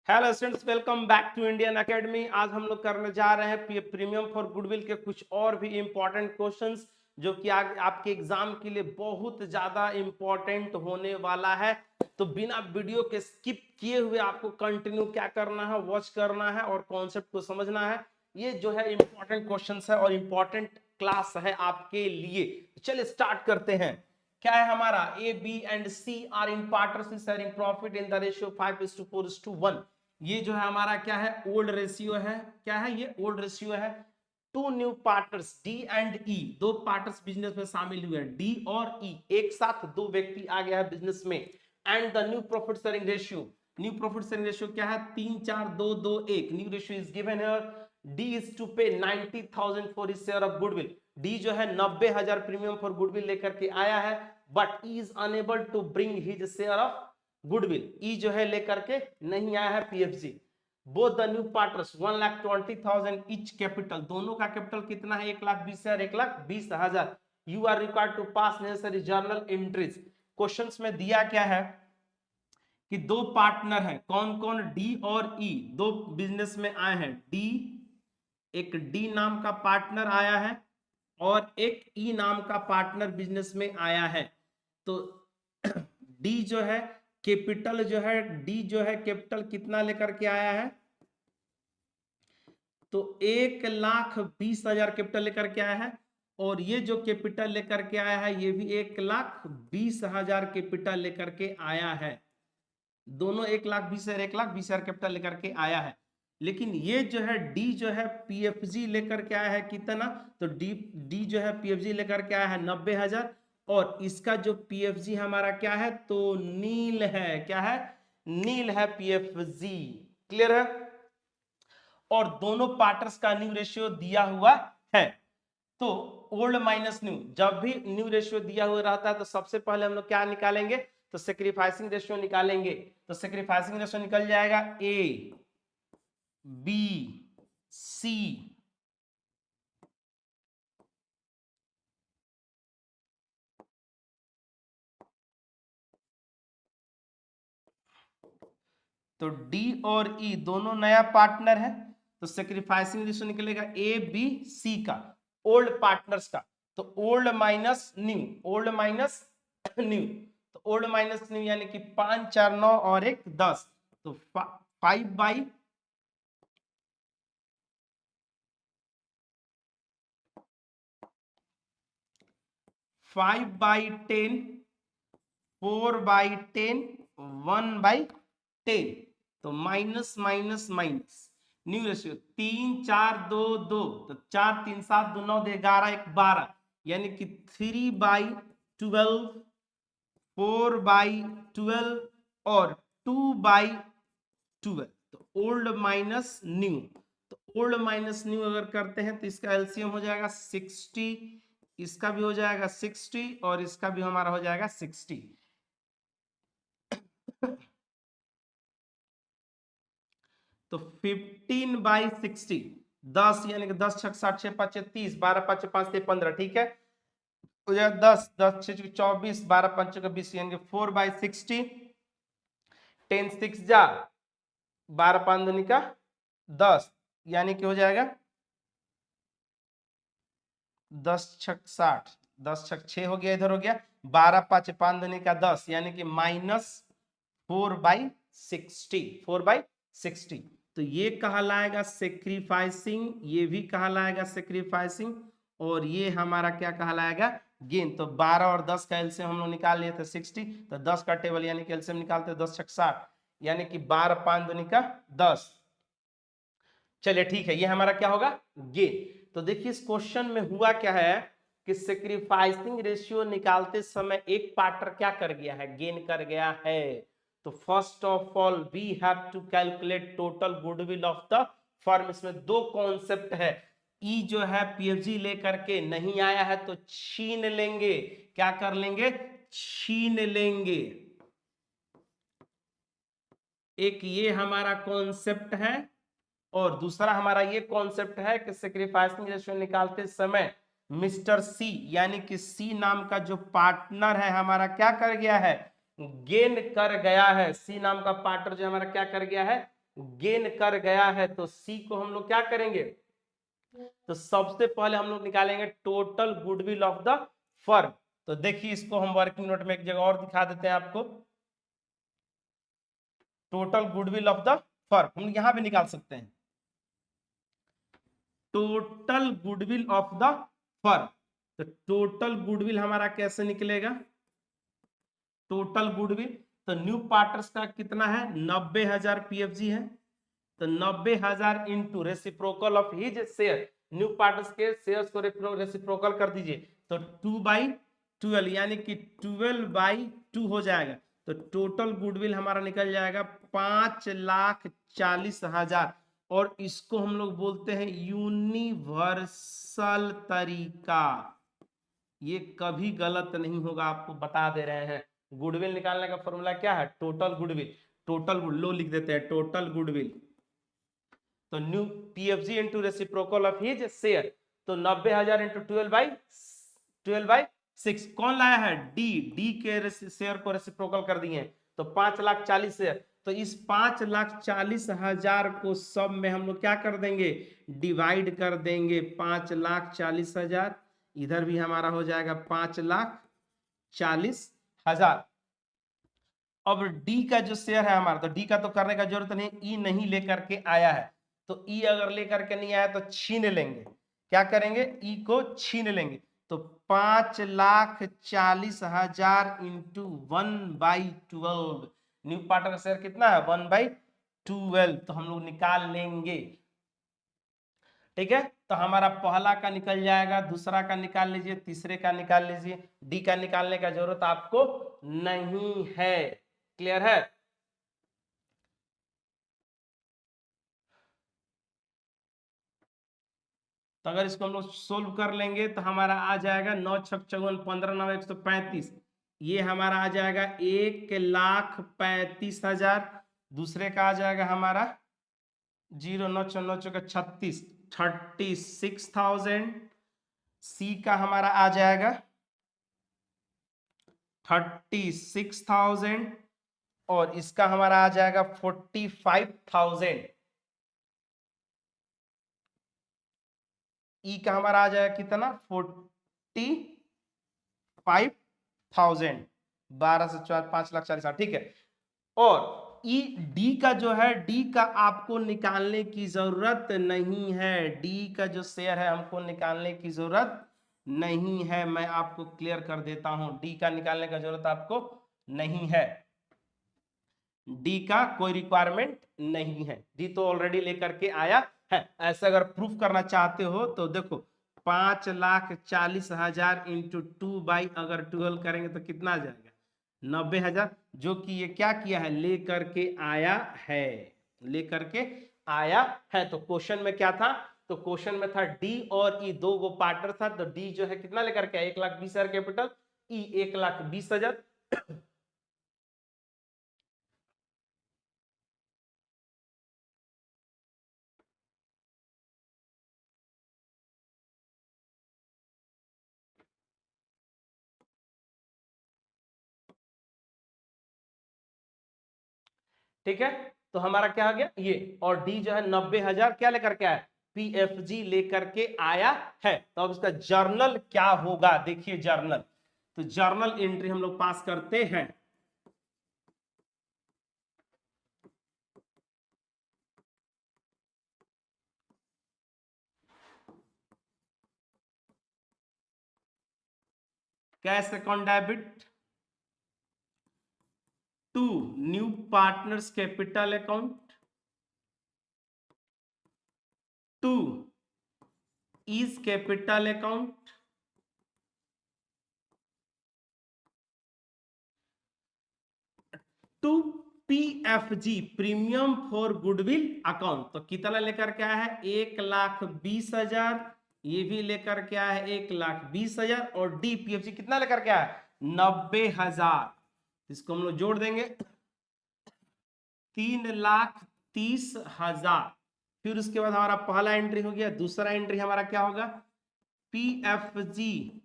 Hello students, welcome back to Indian Academy. आज हम लोग करने जा रहे हैं प्रीमियम फॉर गुडविल के कुछ और भी इंपॉर्टेंट क्वेश्चंस जो कि आपके एग्जाम के लिए बहुत ज्यादा इंपॉर्टेंट होने वाला है। तो बिना वीडियो के स्किप किए हुए आपको कंटिन्यू क्या करना है, वॉच करना है और कॉन्सेप्ट को समझना है। ये जो है इंपॉर्टेंट क्वेश्चंस है और इंपॉर्टेंट क्लास है आपके लिए। चलिए स्टार्ट करते हैं। क्या है हमारा A B and C are in partnership sharing profit in the ratio 5:4:1। ये जो है हमारा क्या है, ओल्ड रेशियो है। क्या है ये? ओल्ड रेशियो है। Two new partners D and E, दो पार्टनर्स बिजनेस में शामिल हुए हैं, डी और ई, एक साथ दो व्यक्ति आ गया है बिजनेस में। And the new profit sharing ratio, new profit sharing ratio क्या है? 3:4:2:2:1। New ratio is given here. D is to pay 90,000 for his share of goodwill. D जो है 90,000 प्रीमियम फॉर गुडविल लेकर के आया है, but E is unable to bring his share of goodwill. E जो है लेकर के नहीं आया है PFG. Both the new partners 1,20,000 each capital, दोनों का कैपिटल कितना है? 1,20,000 1,20,000। You are required to pass necessary journal entries. Questions में दिया क्या है कि दो पार्टनर है, कौन कौन? डी और ई, दो बिजनेस में आए हैं। डी, एक डी नाम का पार्टनर आया है और एक ई नाम का पार्टनर बिजनेस में आया है। तो डी जो है कैपिटल जो है, डी जो है कैपिटल कितना लेकर के आया है? तो 1,20,000 कैपिटल लेकर के आया है। और ये जो कैपिटल लेकर के आया है ये भी 1,20,000 कैपिटल लेकर के आया है। दोनों 1,20,000 1,20,000 कैपिटल लेकर के आया है। लेकिन ये जो है डी जो है पीएफजी लेकर के आया है कितना? तो डी जो है पीएफजी लेकर के आया है 90,000। और इसका जो पीएफजी हमारा क्या है? तो नील है। क्या है? नील है पीएफजी। क्लियर है? और दोनों पार्टनर्स का न्यू रेशियो दिया हुआ है। तो ओल्ड माइनस न्यू, जब भी न्यू रेशियो दिया हुआ रहता है तो सबसे पहले हम लोग क्या निकालेंगे? तो सेक्रीफाइसिंग रेशियो निकालेंगे। तो सेक्रीफाइसिंग रेशियो निकल जाएगा ए बी सी, तो डी और ई दोनों नया पार्टनर है। तो सेक्रीफाइसिंग रेशियो निकलेगा ए बी सी का, ओल्ड पार्टनर्स का। तो old minus new, old minus new, तो ओल्ड माइनस न्यू यानी कि 5 4 9 और 1 10। तो 5/10, 4/10, 1/10। तो minus minus minus, new ratio 3:4:2:2। तो 4 3 7 2 9 11 1 12, यानी कि 3/12, 4/12 और 2/12। तो ओल्ड माइनस न्यू, तो ओल्ड माइनस न्यू अगर करते हैं तो इसका एलसीएम हो जाएगा 60, इसका भी हो जाएगा 60 और इसका भी हमारा हो जाएगा 60। तो 15/60, 10 यानी कि 10 6 60 6 5 30, 12 5 5 15, ठीक है। हो जाएगा 10 10 6 24, 12 5 20, यानी कि 4/60। 10 6 जा, 12 5 दूनी का 10, यानी कि हो जाएगा 10 6 60, 10 6 6 हो गया, इधर हो गया 12 5 5 दूनी का 10, यानी कि -4/60, 4/60। तो ये कहलाएगा सेक्रीफाइसिंग, ये भी कहलाएगा सेक्रीफाइसिंग, और ये हमारा क्या कहलाएगा? गेन। तो 12 और 10 का एलसीएम हम लोग निकाल लिए थे 60। तो 10 का टेबल यानी कि एलसीएम निकालते 10 6 60, यानी कि 12 5 दूनी का 10। चलिए ठीक है, ये हमारा क्या होगा? गेन। तो देखिए इस क्वेश्चन में हुआ क्या है कि सेक्रीफाइसिंग रेशियो निकालते समय एक पार्टनर क्या कर गया है? गेन कर गया है। तो first of all we have to calculate total goodwill of the firm. इसमें दो कॉन्सेप्ट है। ई जो है पीएफजी लेकर के नहीं आया है तो छीन लेंगे। क्या कर लेंगे? छीन लेंगे। एक ये हमारा कॉन्सेप्ट है और दूसरा हमारा ये कॉन्सेप्ट है कि सेक्रीफाइसिंग रेशियो निकालते समय मिस्टर सी यानी कि सी नाम का जो पार्टनर है हमारा क्या कर गया है? गेन कर गया है। सी नाम का पार्टनर जो हमारा क्या कर गया है? गेन कर गया है, तो सी को हम लोग क्या करेंगे, तो सबसे पहले हम लोग निकालेंगे total goodwill of the firm. तो देखिए इसको हम वर्किंग नोट में एक जगह और दिखा देते हैं आपको। Total goodwill of the firm हम यहां भी निकाल सकते हैं, total goodwill of the firm. तो टोटल गुडविल हमारा कैसे निकलेगा, टोटल गुडविल, तो न्यू पार्टनर्स का कितना है, 90,000 पीएफजी है, तो 90,000 into reciprocal of his share, new partners के शेयर्स को रेसिप्रोकल कर दीजिए, तो 2/12 यानी कि 12/2 हो जाएगा। तो टोटल गुडविल हमारा निकल जाएगा 5,40,000, और इसको हम लोग बोलते हैं यूनिवर्सल तरीका। ये कभी गलत नहीं होगा, आपको बता दे रहे हैं। गुडविल निकालने का फॉर्मूला क्या है, टोटल गुडविल, टोटल लो लिख देते हैं, टोटल गुडविल, तो new PFG into reciprocal of his share, तो 90,000 इंटू 12/6। कौन लाया है, डी के शेयर को रेसिप्रोकल कर दिए, तो 5,40,000 शेयर। तो इस 5,40,000 को सब में हम लोग क्या कर देंगे, डिवाइड कर देंगे, 5,40,000, इधर भी हमारा हो जाएगा 5,40,000। अब डी का जो शेयर है हमारा, तो डी का तो करने का जरूरत नहीं, ई नहीं लेकर के आया है, तो ई अगर लेकर के नहीं आया तो छीन लेंगे, क्या करेंगे, ई को छीन लेंगे, तो 5,40,000 इंटू 1/12, न्यू पार्टनर का शेयर कितना है, 1/12, तो हम लोग निकाल लेंगे। ठीक है, तो हमारा पहला का निकल जाएगा, दूसरा का निकाल लीजिए, तीसरे का निकाल लीजिए, डी का निकालने का जरूरत आपको नहीं है। क्लियर है, तो अगर इसको हम लोग सोल्व कर लेंगे तो हमारा आ जाएगा 9 छक 54, 15 9 135, ये हमारा आ जाएगा 1,35,000। दूसरे का आ जाएगा हमारा 0 9 6 9 चौका 36, 36,000। सी का हमारा आ जाएगा 36,000, और इसका हमारा आ जाएगा 45,000। ई का हमारा आ जाएगा कितना, 45,000, 12 से 4 5,40,000। ठीक है, और ई डी का जो है, डी का आपको निकालने की जरूरत नहीं है, डी का जो शेयर है हमको निकालने की जरूरत नहीं है, मैं आपको क्लियर कर देता हूं, डी का निकालने का जरूरत आपको नहीं है, डी का कोई रिक्वायरमेंट नहीं है, डी तो ऑलरेडी लेकर के आया है। ऐसा अगर प्रूफ करना चाहते हो तो देखो 5,40,000 इंटू 2/12 करेंगे तो कितना आ जाएगा, 90,000, जो कि ये क्या किया है, लेकर के आया है, लेकर के आया है। तो क्वेश्चन में क्या था, तो क्वेश्चन में था डी और ई दो गो पार्टनर था, तो डी जो है कितना लेकर के आया, 1,20,000 कैपिटल, ई 1,20,000। ठीक है, तो हमारा क्या आ गया ये, और डी जो है 90,000 क्या लेकर के आया, पीएफजी लेकर के आया है। तो अब इसका जर्नल क्या होगा, देखिए जर्नल, तो जर्नल एंट्री हम लोग पास करते हैं। Cash account debit to new partners capital account to is capital account to PFG premium for goodwill account. तो कितना लेकर के आया है, 1,20,000, ये भी लेकर के आया है 1,20,000, और डी पीएफजी कितना लेकर के आया है, 90,000। इसको हम लोग जोड़ देंगे, 3,30,000। फिर उसके बाद हमारा पहला एंट्री हो गया, दूसरा एंट्री हमारा क्या होगा, PFG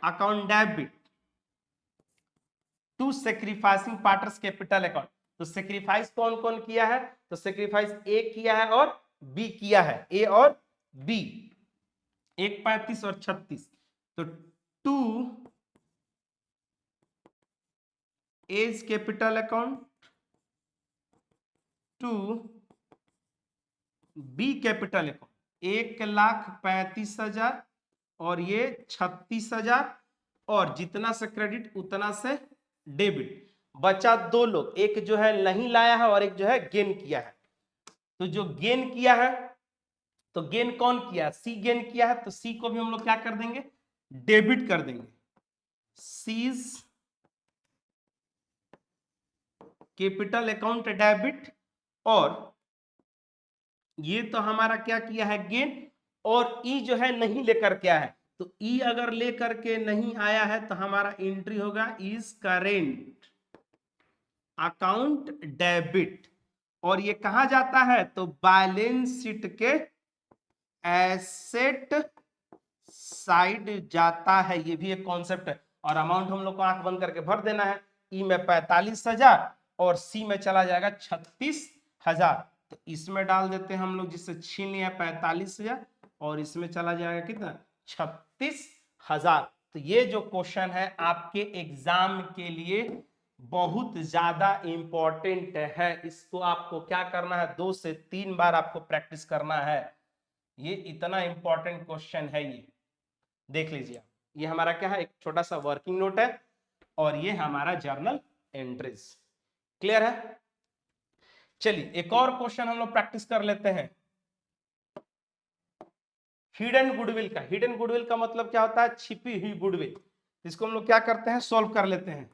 account debit to sacrificing partners capital account. तो सेक्रीफाइस कौन कौन किया है? तो सेक्रीफाइस ए किया है और बी किया है, ए और बी, 1 35 और 36। तो 2 A's capital account, 2 B capital account, 1,35,000 और ये 36,000, और जितना से क्रेडिट उतना से डेबिट। बचा 2 लोग, एक जो है नहीं लाया है और एक जो है गेन किया है। तो जो गेन किया है, तो गेन कौन किया? सी गेन किया है, तो सी को भी हम लोग क्या कर देंगे? डेबिट कर देंगे। सीज कैपिटल अकाउंट डेबिट, और ये तो हमारा क्या किया है? गेन। और ई जो है नहीं लेकर के आया है, तो ई अगर लेकर के नहीं आया है तो हमारा एंट्री होगा इज करेंट अकाउंट डेबिट। और ये कहा जाता है? तो बैलेंस शीट के एसेट साइड जाता है। ये भी एक कॉन्सेप्ट है। और अमाउंट हम लोग को आंख बंद करके भर देना है। ई में 45,000 और सी में चला जाएगा 36,000। तो इसमें डाल देते हैं हम लोग, जिससे छीन लिया 45,000 और इसमें चला जाएगा कितना? 36,000। तो ये जो क्वेश्चन है आपके एग्जाम के लिए बहुत ज्यादा इंपॉर्टेंट है। इसको आपको क्या करना है? 2 से 3 बार आपको प्रैक्टिस करना है। ये इतना इंपॉर्टेंट क्वेश्चन है। ये देख लीजिए, ये हमारा क्या है? एक छोटा सा वर्किंग नोट है और ये हमारा जर्नल एंट्रीज। क्लियर है? चलिए एक और क्वेश्चन हम लोग प्रैक्टिस कर लेते हैं। हिडन गुडविल का। हिडन गुडविल का मतलब क्या होता है? छिपी हुई गुडविल। इसको हम लोग क्या करते हैं? सॉल्व कर लेते हैं।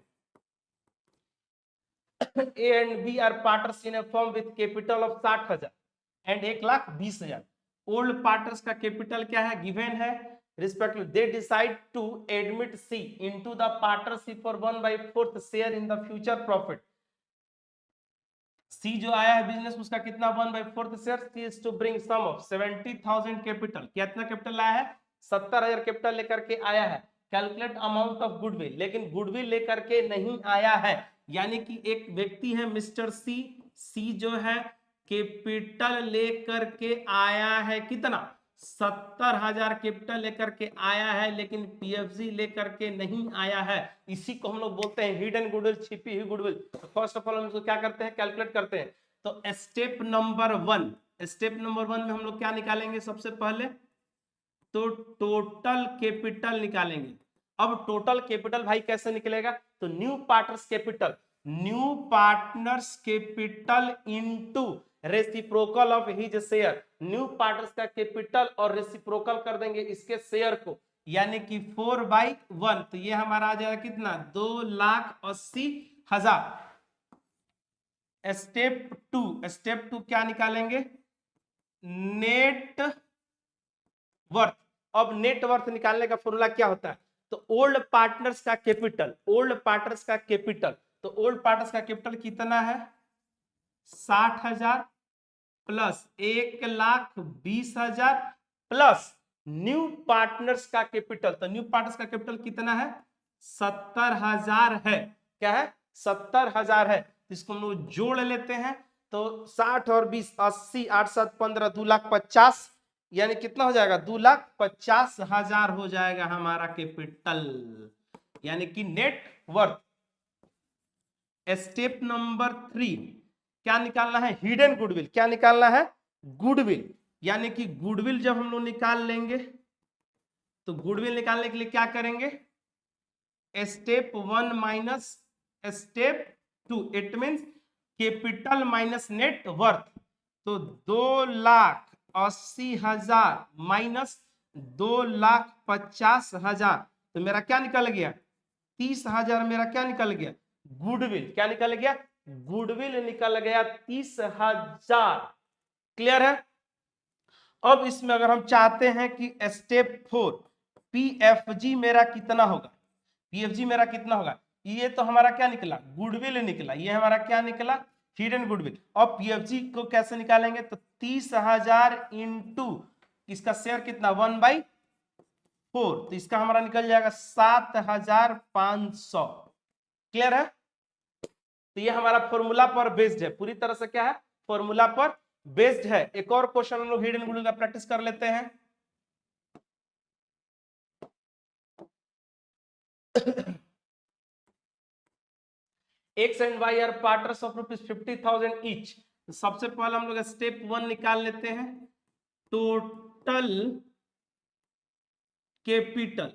A and B are partners in a firm with capital of 60,000 and 1,20,000। Old partners का कैपिटल क्या है? गिवन है। Respective they decide to admit C into the partnership for 1/4 share in the future profit. C जो आया है business, उसका कितना? 1/4 share. C is to bring sum of 70,000 capital. कितना कैपिटल लाया है? 70,000 कैपिटल लेकर के आया है। कैलकुलेट अमाउंट ऑफ गुडविल, लेकिन गुडविल लेकर के नहीं आया है। यानी कि एक व्यक्ति है मिस्टर सी, सी जो है कैपिटल लेकर के आया है कितना? 70,000 कैपिटल लेकर के आया है, लेकिन पीएफजी लेकर के नहीं आया है। इसी को हम लोग बोलते हैं हिडन गुडविल, छिपी हुई गुडविल। तो फर्स्ट ऑफ ऑल हम इसको क्या करते हैं? कैलकुलेट करते हैं। तो स्टेप नंबर 1, स्टेप नंबर 1 में हम लोग क्या निकालेंगे? सबसे पहले तो टोटल कैपिटल निकालेंगे। अब टोटल कैपिटल भाई कैसे निकलेगा? तो new partners capital, new partners capital into reciprocal of his share. New partners का कैपिटल और रेसिप्रोकल कर देंगे इसके शेयर को, यानी कि 4/1। तो ये हमारा आ जाएगा कितना? 2,80,000। स्टेप 2, स्टेप 2 क्या निकालेंगे? Net worth. अब नेट वर्थ निकालने का फॉर्मूला क्या होता है? तो ओल्ड पार्टनर्स का कैपिटल, ओल्ड पार्टनर्स का कैपिटल, तो ओल्ड पार्टनर्स का कैपिटल कितना है? 60,000 प्लस 1,20,000 प्लस न्यू पार्टनर्स का कैपिटल। तो न्यू पार्टनर्स का कैपिटल कितना है? 70,000 है। क्या है? 70,000 है। इसको हम लोग जोड़ लेते हैं। तो 60 और 20 80, 8 7 15, 2,50,000, यानी कितना हो जाएगा? 2,50,000 हो जाएगा हमारा कैपिटल, यानी कि नेट वर्थ। स्टेप नंबर 3 क्या निकालना है? Hidden goodwill. क्या निकालना है? गुडविल। यानी कि गुडविल जब हम लोग निकाल लेंगे, तो गुडविल निकालने के लिए क्या करेंगे? Step 1 minus step 2, it means capital minus net worth. तो 2,80,000 माइनस 2,50,000, तो मेरा क्या निकल गया? 30,000 मेरा क्या निकल गया? गुडविल। क्या निकल गया? गुडविल निकल गया 30,000। क्लियर है? अब इसमें अगर हम चाहते हैं कि स्टेप 4 पीएफजी मेरा कितना होगा? पीएफजी मेरा कितना होगा? ये तो हमारा क्या निकला? गुडविल निकला। ये हमारा क्या निकला? Hidden goodwill. और पीएफजी को कैसे निकालेंगे? तो 30,000 इंटू इसका शेयर कितना? 1/4। तो इसका हमारा निकल जाएगा 7,500। क्लियर है? तो ये हमारा फॉर्मूला पर बेस्ड है, पूरी तरह से क्या है, फॉर्मूला पर बेस्ड है। एक और क्वेश्चन हम लोग हिडन गुडविल का प्रैक्टिस कर लेते हैं। X and Y are partners of ₹50,000 each. सबसे पहले हम लोग स्टेप 1 निकाल लेते हैं, टोटल कैपिटल।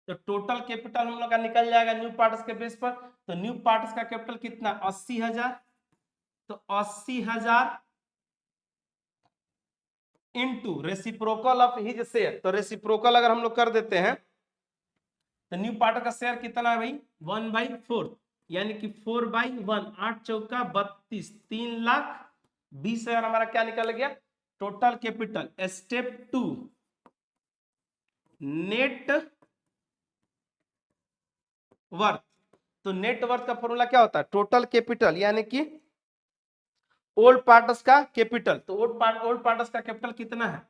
तो टोटल कैपिटल हम लोग का निकल जाएगा न्यू पार्टनर्स के बेस पर। तो न्यू पार्टनर्स का कैपिटल कितना, 80,000। तो 80,000 into reciprocal of his share. तो रेसिप्रोकल अगर हम लोग कर देते हैं तो न्यू पार्टनर का शेयर कितना है भाई, 1/4, यानी कि 4/1, 8 चौका 32, 3,20,000 हमारा क्या निकल गया total capital. Step 2, net worth. तो नेट वर्थ का फॉर्मूला क्या होता है, टोटल कैपिटल यानी कि ओल्ड पार्टनर्स का कैपिटल। तो ओल्ड पार्टनर्स का कैपिटल कितना है,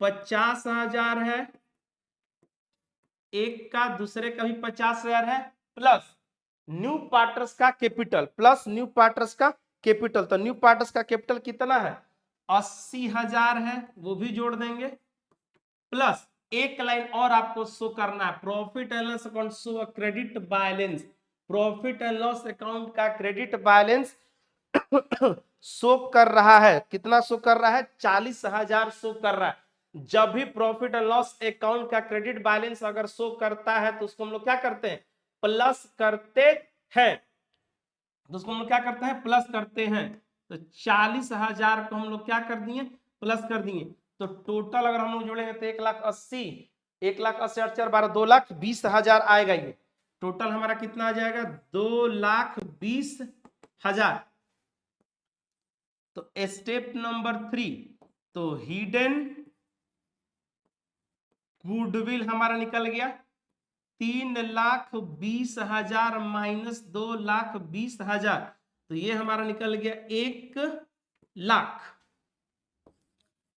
50,000 है, एक का दूसरे का भी 50,000 है, प्लस न्यू पार्टनर्स का कैपिटल, प्लस न्यू पार्टनर्स का कैपिटल। तो न्यू पार्टनर्स का कैपिटल कितना है, 80,000 है, वो भी जोड़ देंगे, प्लस एक लाइन और आपको शो करना है, profit and loss account show credit balance. Profit and loss account का क्रेडिट बैलेंस शो कर रहा है, कितना शो कर रहा है, 40,000 शो कर रहा है। जब भी प्रॉफिट एंड लॉस अकाउंट का क्रेडिट बैलेंस अगर शो करता है तो उसको हम लोग क्या करते हैं, प्लस करते हैं। तो उसको हम लोग क्या करते हैं, प्लस करते हैं। तो 40,000 को हम लोग क्या कर दिए, प्लस कर दिए। तो टोटल अगर हम लोग जोड़ेंगे तो 1,80,000, 1,80,000 12, 2,20,000 आएगा। ये टोटल हमारा कितना आ जाएगा, 2,20,000। तो स्टेप नंबर 3, तो हिडन गुडविल हमारा निकल गया 3,20,000 माइनस 2,20,000। तो ये हमारा निकल गया 1,00,000।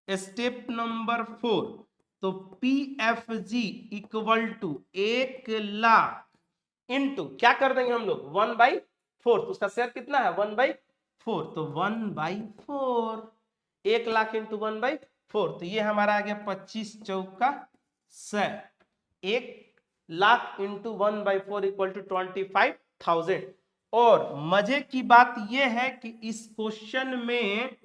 स्टेप नंबर 4, तो PFG इक्वल टू 1,00,000 इंटू क्या कर देंगे हम लोग 1/4। तो उसका शेयर कितना है 1/4। तो 1/4, 1,00,000 इंटू 1/4। तो ये हमारा आ गया 25 चौका 100। 1,00,000 इंटू 1/4 इक्वल टू 25,000। और मजे की बात यह है कि इस क्वेश्चन में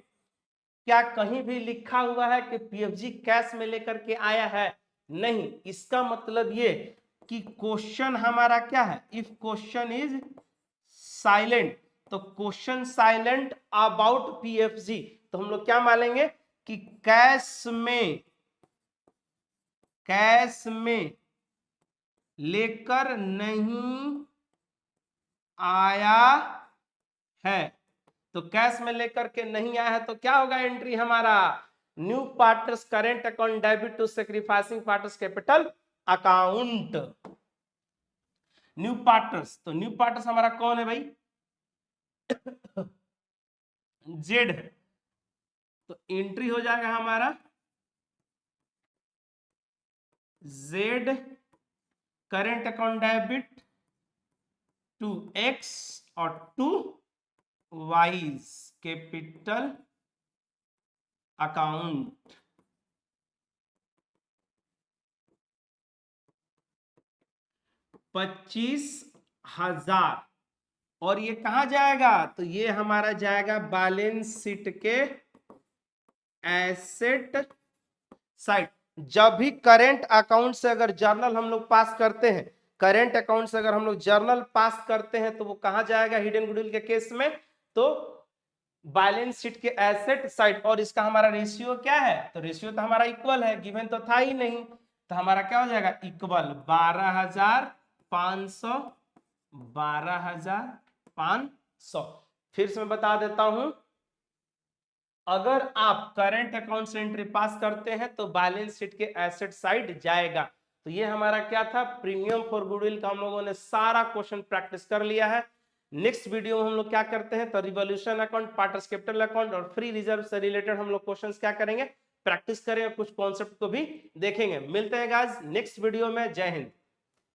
क्या कहीं भी लिखा हुआ है कि पीएफजी कैश में लेकर के आया है, नहीं। इसका मतलब ये कि क्वेश्चन हमारा क्या है, इफ क्वेश्चन इज साइलेंट, तो क्वेश्चन साइलेंट अबाउट पीएफजी, तो हम लोग क्या मानेंगे कि कैश में लेकर नहीं आया है। तो कैश में लेकर के नहीं आया है तो क्या होगा एंट्री हमारा, new partners current account debit to sacrificing partners capital account. New partners, तो न्यू पार्टनर्स हमारा कौन है भाई, जेड है। तो एंट्री हो जाएगा हमारा Z current account debit to X और टू वाइज कैपिटल अकाउंट। ₹25,000। और ये कहां जाएगा, तो ये हमारा जाएगा बैलेंस शीट के एसेट साइड। जब भी करेंट अकाउंट से अगर जर्नल हम लोग पास करते हैं, करेंट अकाउंट से अगर हम लोग जर्नल पास करते हैं तो वो कहां जाएगा हिडन गुडविल के केस में, तो बैलेंस शीट के एसेट साइड। और इसका हमारा रेशियो क्या है, तो रेशियो तो हमारा इक्वल है, गिवन तो था ही नहीं। तो हमारा क्या हो जाएगा, इक्वल 12,500, 12,500। फिर से मैं बता देता हूं, अगर आप करंट अकाउंट से एंट्री पास करते हैं तो बैलेंस शीट के एसेट साइड जाएगा। तो ये हमारा क्या था, प्रीमियम फॉर गुडविल का हम लोगों ने सारा क्वेश्चन प्रैक्टिस कर लिया है। नेक्स्ट वीडियो में हम लोग क्या करते हैं, तो revolution account, partners capital account और फ्री रिजर्व से रिलेटेड हम लोग क्वेश्चंस क्या करेंगे, प्रैक्टिस करेंगे, कुछ कॉन्सेप्ट को भी देखेंगे। मिलते हैं गाइस नेक्स्ट वीडियो में। जय हिंद।